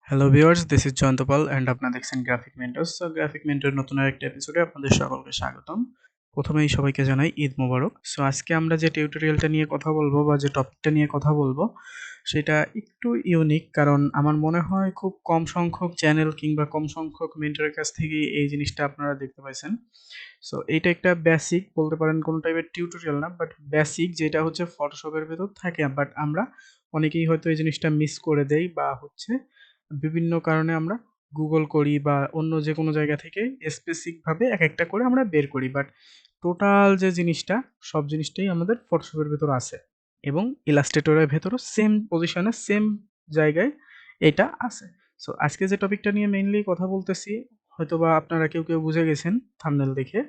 Hello viewers, this is Jayanta Pal and আপনারা দেখছেন Graphic Mentor. So Graphic Mentor নতুন আরেকটা এপিসোডে আপনাদের সকলকে স্বাগতম। প্রথমেই সবাইকে জানাই ঈদ মোবারক। সো আজকে আমরা যে টিউটোরিয়ালটা নিয়ে কথা বলবো বা যে টপিকটা নিয়ে কথা বলবো সেটা একটু ইউনিক, কারণ আমার মনে হয় খুব কম সংখ্যক চ্যানেল কিংবা কম সংখ্যক মেন্টরের কাছ থেকে এই জিনিসটা আপনারা দেখতে পাইছেন। সো এইটা একটা বেসিক বলতে পারেন, কোনো টাইপের টিউটোরিয়াল না, বাট বেসিক যেটা হচ্ছে ফটোশপের ভেতর থাকে, বাট আমরা অনেকেই হয়তো এই জিনিসটা মিস করে দেই বা হচ্ছে বিভিন্ন কারণে আমরা গুগল করি বা অন্য যে কোনো জায়গা থেকে স্পেসিফিকভাবে এক একটা করে আমরা বের করি, বাট টোটাল যে জিনিসটা সব জিনিসটাই আমাদের ফটোশপের ভেতর আছে এবং ইলাস্ট্রেটরের ভেতরও সেম পজিশনে সেম জায়গায় এটা আছে। সো আজকে যে টপিকটা নিয়ে মেইনলি কথা বলতেছি, হয়তোবা আপনারা কেউ কেউ বুঝে গেছেন থাম্বনেল দেখে,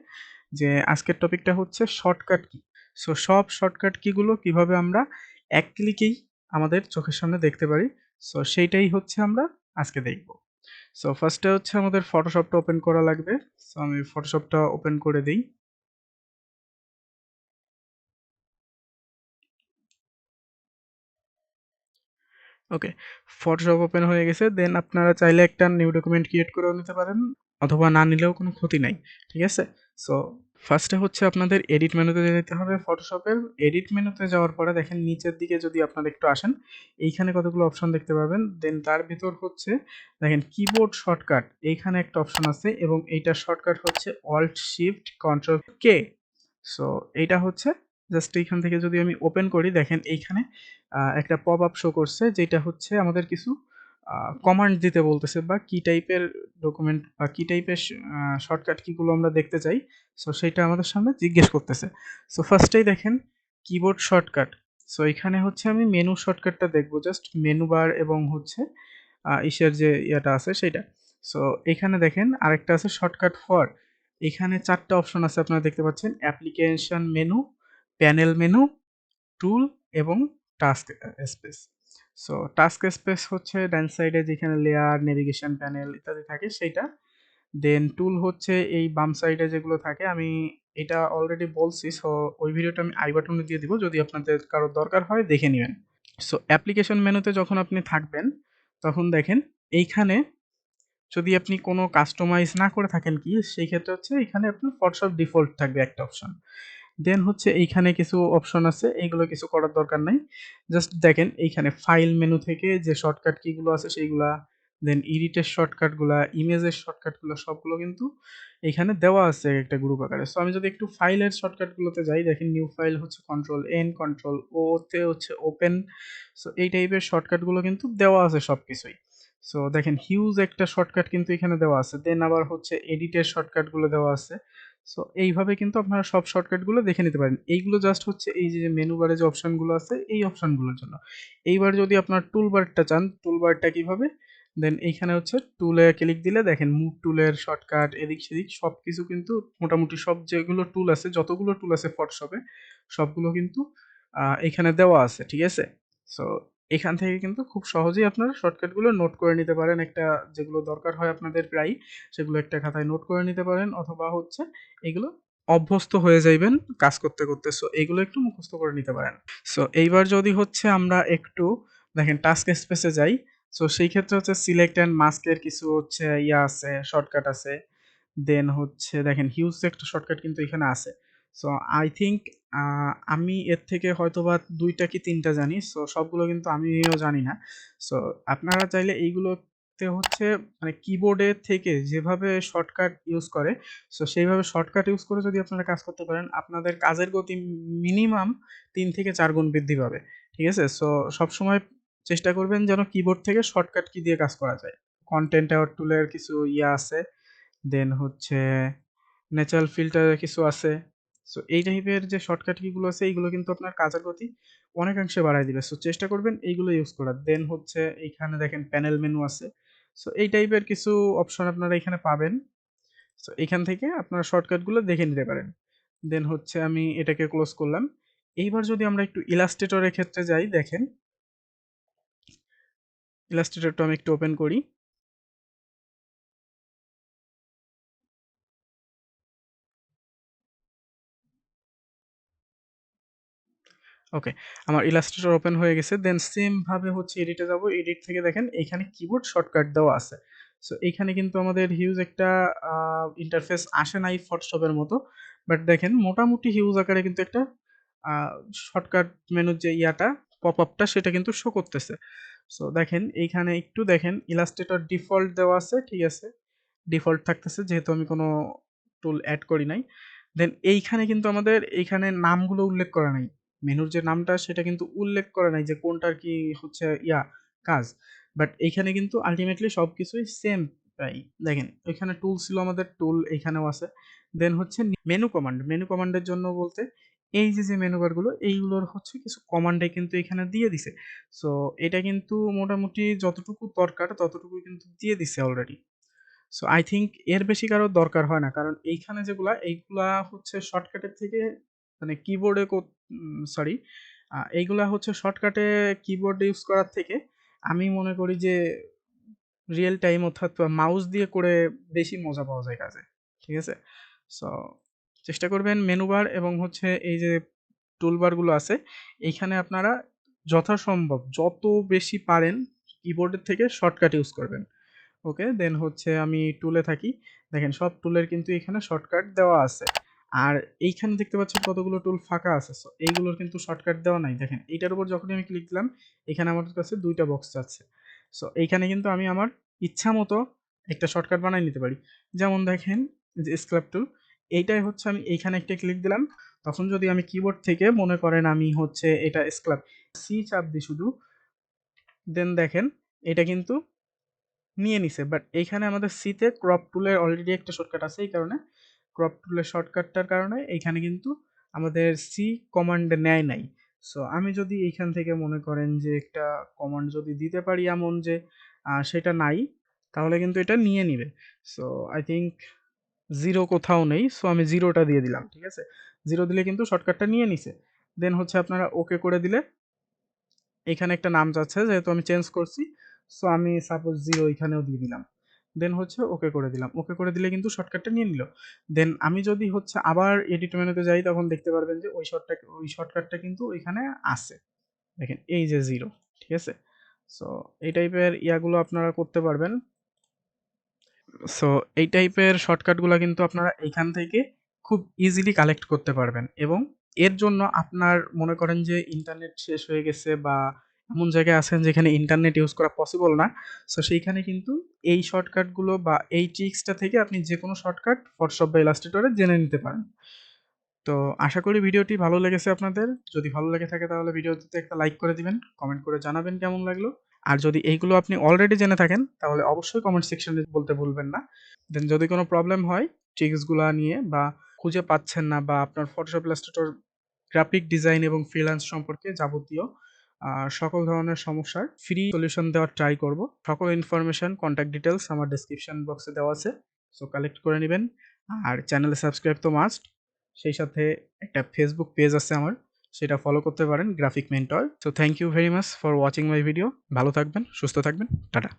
যে আজকের টপিকটা হচ্ছে শর্টকাট কি। সো সব শর্টকাট কিগুলো কিভাবে আমরা এক ক্লিকেই আমাদের চোখের সামনে দেখতে পারি, সো সেইটাই হচ্ছে আমরা আজকে দেখব। সো ফার্স্টে হচ্ছে আমাদের ফটোশপটা ওপেন করা লাগবে। সো আমি ফটোশপটা ওপেন করে দিই। ওকে, ফটোশপ ওপেন হয়ে গেছে। দেন আপনারা চাইলে একটা নিউ ডকুমেন্ট ক্রিয়েট করেও নিতে পারেন, অথবা না নিলেও কোনো ক্ষতি নাই। ঠিক আছে? সো ফার্স্টে হচ্ছে আপনাদের এডিট মেনুতে যেতে হবে ফটোশপের। এডিট মেনুতে যাওয়ার পরে দেখেন নিচের দিকে যদি আপনারা একটু আসেন, এইখানে কতগুলো অপশন দেখতে পাবেন। দেন তার ভিতর হচ্ছে দেখেন কিবোর্ড শর্টকাট, এইখানে একটা অপশন আছে এবং এইটার শর্টকাট হচ্ছে alt shift control K. So এইটা হচ্ছে জাস্ট এইখান থেকে যদি আমি ওপেন করি, দেখেন এইখানে একটা পপ আপ শো করছে, যেটা হচ্ছে আমাদের কিছু কমান্ড দিতে বলতেছে বা কি টাইপের ডকুমেন্ট বা কি টাইপের শর্টকাট কিগুলো আমরা দেখতে চাই। সো সেইটা আমাদের সামনে জিজ্ঞেস করতেছে। সো ফার্স্টেই দেখেন কিবোর্ড শর্টকাট। সো এখানে হচ্ছে আমি মেনু শর্টকাটটা দেখবো, জাস্ট মেনু বার এবং হচ্ছে ইসের যে ইয়েটা আছে সেটা। সো এখানে দেখেন আরেকটা আছে শর্টকাট ফর। এখানে ৪ টা অপশন আছে আপনারা দেখতে পাচ্ছেন। অ্যাপ্লিকেশন মেনু, প্যানেল মেনু, টুল এবং task space. So task space হচ্ছে ডান সাইডে যেখানে লেয়ার, নেভিগেশন প্যানেল ইত্যাদি থাকে সেইটা। দেন টুল হচ্ছে এই বাম সাইডে যেগুলো থাকে, আমি এটা অলরেডি বলছি। সো ওই ভিডিওটা আমি আই বাটনে দিয়ে দিব, যদি আপনাদের কারো দরকার হয় দেখে নিবেন। সো অ্যাপ্লিকেশন মেনুতে যখন আপনি থাকবেন তখন দেখেন এইখানে যদি আপনি কোনো কাস্টমাইজ না করে থাকেন কি, সেই ক্ষেত্রে হচ্ছে এখানে আপনার ফটোশপ ডিফল্ট থাকবে একটা অপশন। দেন হচ্ছে এইখানে কিছু অপশন আছে, এগুলো কিছু করার দরকার নাই। জাস্ট দেখেন এইখানে ফাইল মেনু থেকে যে শর্টকাট কিগুলো আছে সেইগুলা, দেন এডিটের শর্টকাটগুলা, ইমেজের শর্টকাটগুলো সবগুলো কিন্তু এখানে দেওয়া আছে একটা গ্রুপ আকারে। সো আমি যদি একটু ফাইলের শর্টকাটগুলোতে যাই, দেখেন নিউ ফাইল হচ্ছে কন্ট্রোল এন, কন্ট্রোল ও তে হচ্ছে ওপেন। সো এই টাইপের শর্টকাটগুলো কিন্তু দেওয়া আছে সবকিছুই। সো দেখেন হিউজ একটা শর্টকাট কিন্তু এখানে দেওয়া আছে। দেন আবার হচ্ছে এডিটের শর্টকাটগুলো দেওয়া আছে। সো এইভাবে কিন্তু আপনারা সব শর্টকাটগুলো দেখে নিতে পারেন। এইগুলো জাস্ট হচ্ছে এই যে মেনু বারে যে অপশনগুলো আছে এই অপশনগুলোর জন্য। এইবার যদি আপনার টুলবারটা চান, টুলবারটা কিভাবে? দেন এইখানে হচ্ছে টুলে ক্লিক দিলে দেখেন মুভ টুলের শর্টকাট এদিক সেদিক সবকিছু কিন্তু মোটামুটি সব যেগুলো টুল আছে, যতগুলো টুল আছে ফটোশপে সবগুলো কিন্তু এখানে দেওয়া আছে। ঠিক আছে? সো এখান থেকে কিন্তু খুব সহজেই আপনারা শর্টকাটগুলো নোট করে নিতে পারেন। একটা যেগুলো দরকার হয় আপনাদের প্রায়ই, সেগুলো একটা খাতায় নোট করে নিতে পারেন, অথবা হচ্ছে এগুলো অভ্যস্ত হয়ে যাইবেন কাজ করতে করতে। সো এগুলো একটু মুখস্থ করে নিতে পারেন। সো এইবার যদি হচ্ছে আমরা একটু দেখেন টাস্ক স্পেসে যাই, সো সেই ক্ষেত্রে হচ্ছে সিলেক্ট অ্যান্ড মাস্কের কিছু হচ্ছে ইয়া আছে, শর্টকাট আছে। দেন হচ্ছে দেখেন হিউজ একটা শর্টকাট কিন্তু এখানে আছে। সো আই থিংক আমি এর থেকে হয়তোবা ২ টা কি ৩ টা জানি। সো সবগুলো কিন্তু আমিও জানি না। সো আপনারা চাইলে এইগুলোতে হচ্ছে মানে কিবোর্ডের থেকে যেভাবে শর্টকাট ইউজ করে, সো সেইভাবে শর্টকাট ইউজ করে যদি আপনারা কাজ করতে পারেন, আপনাদের কাজের গতি মিনিমাম ৩ থেকে ৪ গুণ বৃদ্ধি পাবে। ঠিক আছে? সো সবসময় চেষ্টা করবেন যেন কিবোর্ড থেকে শর্টকাট কি দিয়ে কাজ করা যায়। কনটেন্ট অ্যাওয়ার টুলের কিছু ইয়া আছে। দেন হচ্ছে ন্যাচারাল ফিল্টারের কিছু আছে। সো এই টাইপের যে শর্টকাট কিগুলো আছে এইগুলো কিন্তু আপনার কাজের গতি অনেকাংশে বাড়ায় দিবে। সো চেষ্টা করবেন এইগুলো ইউজ করার। দেন হচ্ছে এইখানে দেখেন প্যানেল মেনু আছে। সো এই টাইপের কিছু অপশন আপনারা এখানে পাবেন। সো এখান থেকে আপনারা শর্টকাটগুলো দেখে নিতে পারেন। দেন হচ্ছে আমি এটাকে ক্লোজ করলাম। এইবার যদি আমরা একটু ইলাস্ট্রেটরের ক্ষেত্রে যাই, দেখেন ইলাস্ট্রেটরটা আমি একটু ওপেন করি। ওকে, আমার ইলাস্ট্রেটর ওপেন হয়ে গেছে। দেন সেম ভাবে হচ্ছে এডিটে যাব। এডিট থেকে দেখেন এইখানে কিবোর্ড শর্টকাট দেওয়া আছে। সো এইখানে কিন্তু আমাদের হিউজ একটা ইন্টারফেস আসে নাই ফটোশপের মতো। বাট দেখেন মোটামুটি হিউজ আকারে কিন্তু একটা আ শর্টকাট মেনুর যে ইয়াটা পপআপটা সেটা কিন্তু শো করতেছে। সো দেখেন এইখানে একটু দেখেন ইলাস্ট্রেটর ডিফল্ট দেওয়া আছে, ঠিক আছে? ডিফল্ট থাকতেছে যেহেতু আমি কোনো টুল এড করি নাই। দেন এইখানে কিন্তু আমাদের এইখানে নামগুলো উল্লেখ করা নাই। মেনুর যে নামটা সেটা কিন্তু উল্লেখ করা নাই যে কোনটার কি হচ্ছে কাজ। বাট এইখানে কিন্তু আল্টিমেটলি সবকিছুই সেম প্রায়। দেখেন ওইখানে টুল ছিল আমাদের টুল এইখানেও আছে। দেন হচ্ছে মেনু কমান্ড। মেনু কমান্ডের জন্য বলতে এই যে মেনু বারগুলো এইগুলোর হচ্ছে কিছু কমান্ডে কিন্তু এখানে দিয়ে দিছে। সো এটা কিন্তু মোটামুটি যতটুকু দরকার ততটুকু কিন্তু দিয়ে দিছে অলরেডি। সো আই থিংক এর বেশি কারো দরকার হয় না। কারণ এইখানে যেগুলা, এইগুলা হচ্ছে শর্টকাটের থেকে মানে কিবোর্ডে সরি এইগুলা হচ্ছে শর্টকাটে কিবোর্ড ইউজ করার থেকে আমি মনে করি যে রিয়েল টাইম অর্থাৎ মাউস দিয়ে করে বেশি মজা পাওয়া যায় কাজে। ঠিক আছে? সো চেষ্টা করবেন মেনু বার এবং হচ্ছে এই যে টুলবারগুলো আছে এইখানে আপনারা যথাসম্ভব যত বেশি পারেন কিবোর্ডের থেকে শর্টকাট ইউজ করবেন। ওকে, দেন হচ্ছে আমি টুলে থাকি। দেখেন সব টুলের কিন্তু এখানে শর্টকাট দেওয়া আছে। আর এইখানে দেখতে পাচ্ছেন কতগুলো টুল ফাঁকা আছে। সো এইগুলোর কিন্তু শর্টকাট দেওয়া নাই। দেখেন এইটার উপর যখনই আমি ক্লিক দিলাম এখানে আমার কাছে ২ টা বক্স আছে। সো এইখানে কিন্তু আমি আমার ইচ্ছামতো একটা শর্টকাট বানায় নিতে পারি। যেমন দেখেন যে স্ক্র্যাপ টুল, এইটাই হচ্ছে আমি এইখানে একটা ক্লিক দিলাম। তখন যদি আমি কিবোর্ড থেকে মনে করেন আমি হচ্ছে এটা স্ক্র্যাপ সি চাপ দিই শুধু, দেন দেখেন এটা কিন্তু নিয়ে নিছে। বাট এইখানে আমাদের সিতে ক্রপ টুলের অলরেডি একটা শর্টকাট আছে, এই কারণে ক্রপ টুলের শর্টকাটটার কারণে এইখানে কিন্তু আমাদের সি কমান্ড নেয় নাই। সো আমি যদি এইখান থেকে মনে করেন যে একটা কমান্ড যদি দিতে পারি এমন যে সেটা নাই, তাহলে কিন্তু এটা নিয়ে নিবে। সো আই থিংক 0 কোথাও নেই। সো আমি 0 টা দিয়ে দিলাম। ঠিক আছে? 0 দিলে কিন্তু শর্টকাটটা নিয়ে নিছে। দেন হচ্ছে আপনারা ওকে করে দিলে এখানে একটা নাম যাচ্ছে যেহেতু আমি চেঞ্জ করছি। সো আমি সাপোজ 0 এখানেও দিয়ে দিলাম। দেন হচ্ছে ওকে করে দিলাম। ওকে করে দিলে কিন্তু শর্টকাটটা নিয়ে নিল। দেন আমি যদি হচ্ছে আবার এডিট মেনুতে যাই তখন দেখতে পারবেন যে ওই শর্টকাটটা কিন্তু ওইখানে আছে। দেখেন এই যে 0, ঠিক আছে? সো এই টাইপের ইয়াগুলো আপনারা করতে পারবেন। সো এই টাইপের শর্টকাটগুলা কিন্তু আপনারা এইখান থেকে খুব ইজিলি কালেক্ট করতে পারবেন এবং এর জন্য আপনার মনে করেন যে ইন্টারনেট শেষ হয়ে গেছে বা এমন জায়গায় আছেন যেখানে ইন্টারনেট ইউজ করা পসিবল না। সো সেইখানে কিন্তু এই শর্টকাটগুলো বা এই ট্রিক্সটা থেকে আপনি যেকোনো শর্টকাট ফটোশপ বা ইলাস্ট্রেটরে জেনে নিতে পারেন। তো আশা করি ভিডিওটি ভালো লেগেছে আপনাদের। যদি ভালো লেগে থাকে তাহলে ভিডিওটিতে একটা লাইক করে দিবেন। কমেন্ট করে জানাবেন কেমন লাগলো। আর যদি এইগুলো আপনি অলরেডি জেনে থাকেন তাহলে অবশ্যই কমেন্ট সেকশনে বলতে ভুলবেন না। দেন যদি কোনো প্রবলেম হয় ট্রিক্সগুলা নিয়ে বা খুঁজে পাচ্ছেন না বা আপনার ফটোশপ ইলাস্ট্রেটর গ্রাফিক ডিজাইন এবং ফ্রিল্যান্স সম্পর্কে যাবতীয় সকল ধরনের সমস্যার ফ্রি সলিউশন দেওয়ার ট্রাই করব। সকল ইনফরমেশন, কনট্যাক্ট ডিটেইলস আমার ডেসক্রিপশন বক্সে দেওয়া আছে। সো কালেক্ট করে নিবেন। আর চ্যানেলে সাবস্ক্রাইব তো মাস্ট। সেই সাথে একটা ফেসবুক পেজ আছে আমার, সেটা ফলো করতে পারেন Graphic Mentor. So thank you very much for watching my video. ভালো থাকবেন, সুস্থ থাকবেন। টাটা।